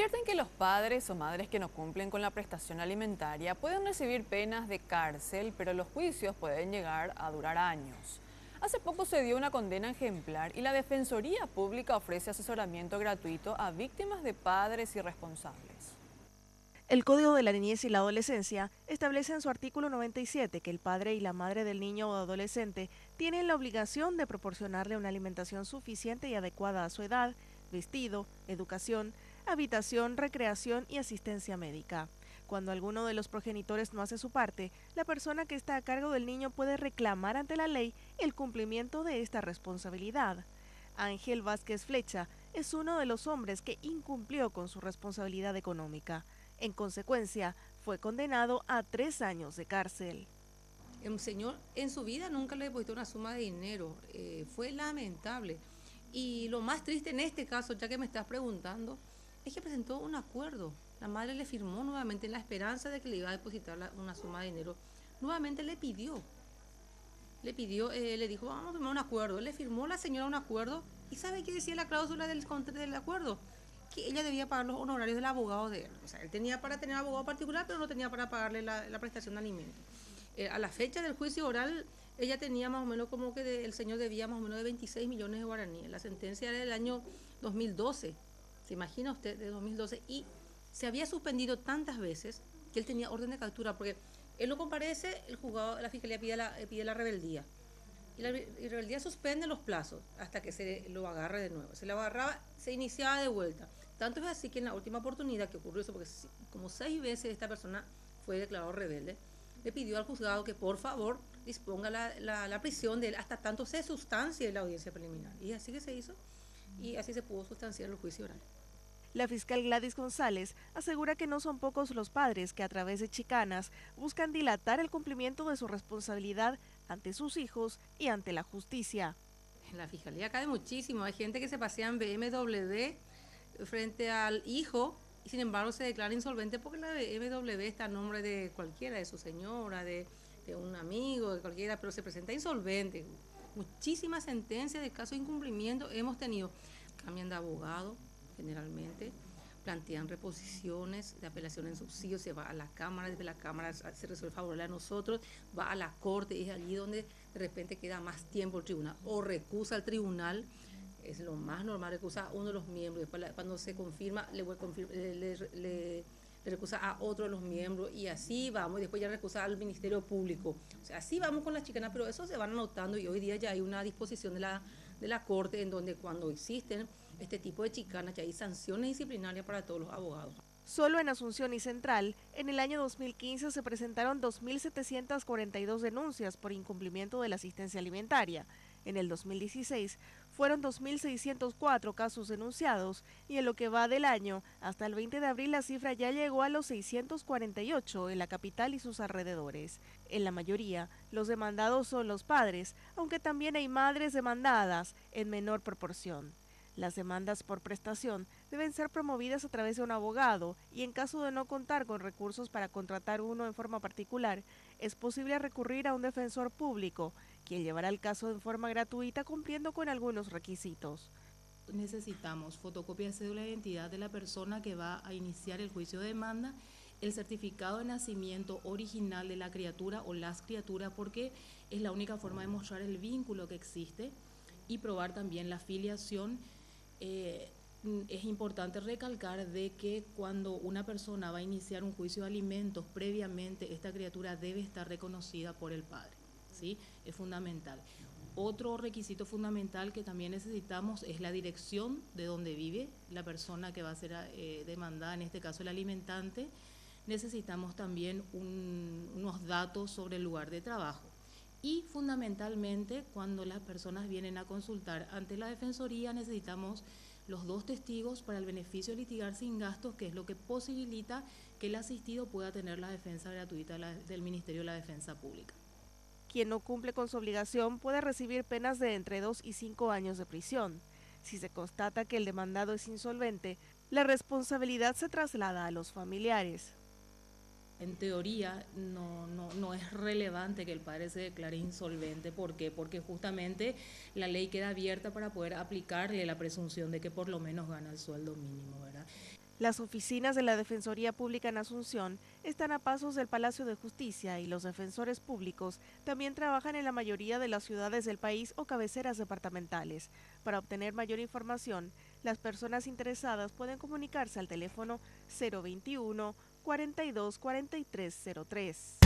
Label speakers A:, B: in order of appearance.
A: Advierten que los padres o madres que no cumplen con la prestación alimentaria pueden recibir penas de cárcel, pero los juicios pueden llegar a durar años. Hace poco se dio una condena ejemplar y la Defensoría Pública ofrece asesoramiento gratuito a víctimas de padres irresponsables.
B: El Código de la Niñez y la Adolescencia establece en su artículo 97 que el padre y la madre del niño o adolescente tienen la obligación de proporcionarle una alimentación suficiente y adecuada a su edad, vestido, educación, habitación, recreación y asistencia médica. Cuando alguno de los progenitores no hace su parte, la persona que está a cargo del niño puede reclamar ante la ley el cumplimiento de esta responsabilidad. Ángel Vázquez Flecha es uno de los hombres que incumplió con su responsabilidad económica. En consecuencia, fue condenado a 3 años de cárcel.
C: El señor en su vida nunca le depositó una suma de dinero, fue lamentable. Y lo más triste en este caso, ya que me estás preguntando, es que presentó un acuerdo. La madre le firmó nuevamente en la esperanza de que le iba a depositar una suma de dinero. Nuevamente le pidió, le dijo, vamos a firmar un acuerdo. Él le firmó la señora un acuerdo y ¿sabe qué decía la cláusula del acuerdo? Que ella debía pagar los honorarios del abogado de él. O sea, él tenía para tener abogado particular, pero no tenía para pagarle la prestación de alimentos. A la fecha del juicio oral, ella tenía más o menos como que el señor debía más o menos de 26 millones de guaraníes. La sentencia era del año 2012, se imagina usted, de 2012, y se había suspendido tantas veces que él tenía orden de captura, porque él no comparece, el juzgado, la fiscalía pide la rebeldía. Y la rebeldía suspende los plazos hasta que se lo agarre de nuevo. Se lo agarraba, se iniciaba de vuelta. Tanto es así que en la última oportunidad que ocurrió eso, porque como 6 veces esta persona fue declarado rebelde, le pidió al juzgado que por favor disponga la prisión de él hasta tanto se sustancie la audiencia preliminar. Y así que se hizo y así se pudo sustanciar el juicio oral.
B: La fiscal Gladys González asegura que no son pocos los padres que a través de chicanas buscan dilatar el cumplimiento de su responsabilidad ante sus hijos y ante la justicia.
C: En la fiscalía cae muchísimo. Hay gente que se pasea en BMW frente al hijo y sin embargo se declara insolvente porque la BMW está a nombre de cualquiera, de su señora, de un amigo, de cualquiera, pero se presenta insolvente. Muchísimas sentencias de casos de incumplimiento hemos tenido. Cambian de abogado generalmente, plantean reposiciones de apelación en subsidio, se va a la Cámara, desde la Cámara se resuelve favorable a nosotros, va a la Corte, y es allí donde de repente queda más tiempo el tribunal, o recusa al tribunal, es lo más normal, recusa a uno de los miembros, después cuando se confirma, le recusa a otro de los miembros, y así vamos, y después ya recusa al Ministerio Público. O sea, así vamos con las chicanas, pero eso se van anotando, y hoy día ya hay una disposición de la Corte en donde cuando existen este tipo de chicanas ya hay sanciones disciplinarias para todos los abogados.
B: Solo en Asunción y Central, en el año 2015 se presentaron 2.742 denuncias por incumplimiento de la asistencia alimentaria. En el 2016 fueron 2.604 casos denunciados y en lo que va del año, hasta el 20 de abril la cifra ya llegó a los 648 en la capital y sus alrededores. En la mayoría, los demandados son los padres, aunque también hay madres demandadas en menor proporción. Las demandas por prestación deben ser promovidas a través de un abogado y en caso de no contar con recursos para contratar uno en forma particular, es posible recurrir a un defensor público, quien llevará el caso en forma gratuita cumpliendo con algunos requisitos.
D: Necesitamos fotocopia de cédula de identidad de la persona que va a iniciar el juicio de demanda, el certificado de nacimiento original de la criatura o las criaturas, porque es la única forma de mostrar el vínculo que existe, y probar también la filiación. Es importante recalcar de que cuando una persona va a iniciar un juicio de alimentos, previamente esta criatura debe estar reconocida por el padre, ¿sí? Es fundamental. Otro requisito fundamental que también necesitamos es la dirección de donde vive la persona que va a ser demandada, en este caso el alimentante. Necesitamos también unos datos sobre el lugar de trabajo. Y fundamentalmente, cuando las personas vienen a consultar ante la Defensoría, necesitamos los 2 testigos para el beneficio de litigar sin gastos, que es lo que posibilita que el asistido pueda tener la defensa gratuita del Ministerio de la Defensa Pública.
B: Quien no cumple con su obligación puede recibir penas de entre 2 y 5 años de prisión. Si se constata que el demandado es insolvente, la responsabilidad se traslada a los familiares.
D: En teoría no es relevante que el padre se declare insolvente. ¿Por qué? Porque justamente la ley queda abierta para poder aplicarle la presunción de que por lo menos gana el sueldo mínimo, ¿verdad?
B: Las oficinas de la Defensoría Pública en Asunción están a pasos del Palacio de Justicia y los defensores públicos también trabajan en la mayoría de las ciudades del país o cabeceras departamentales. Para obtener mayor información, las personas interesadas pueden comunicarse al teléfono 021 42 43 03.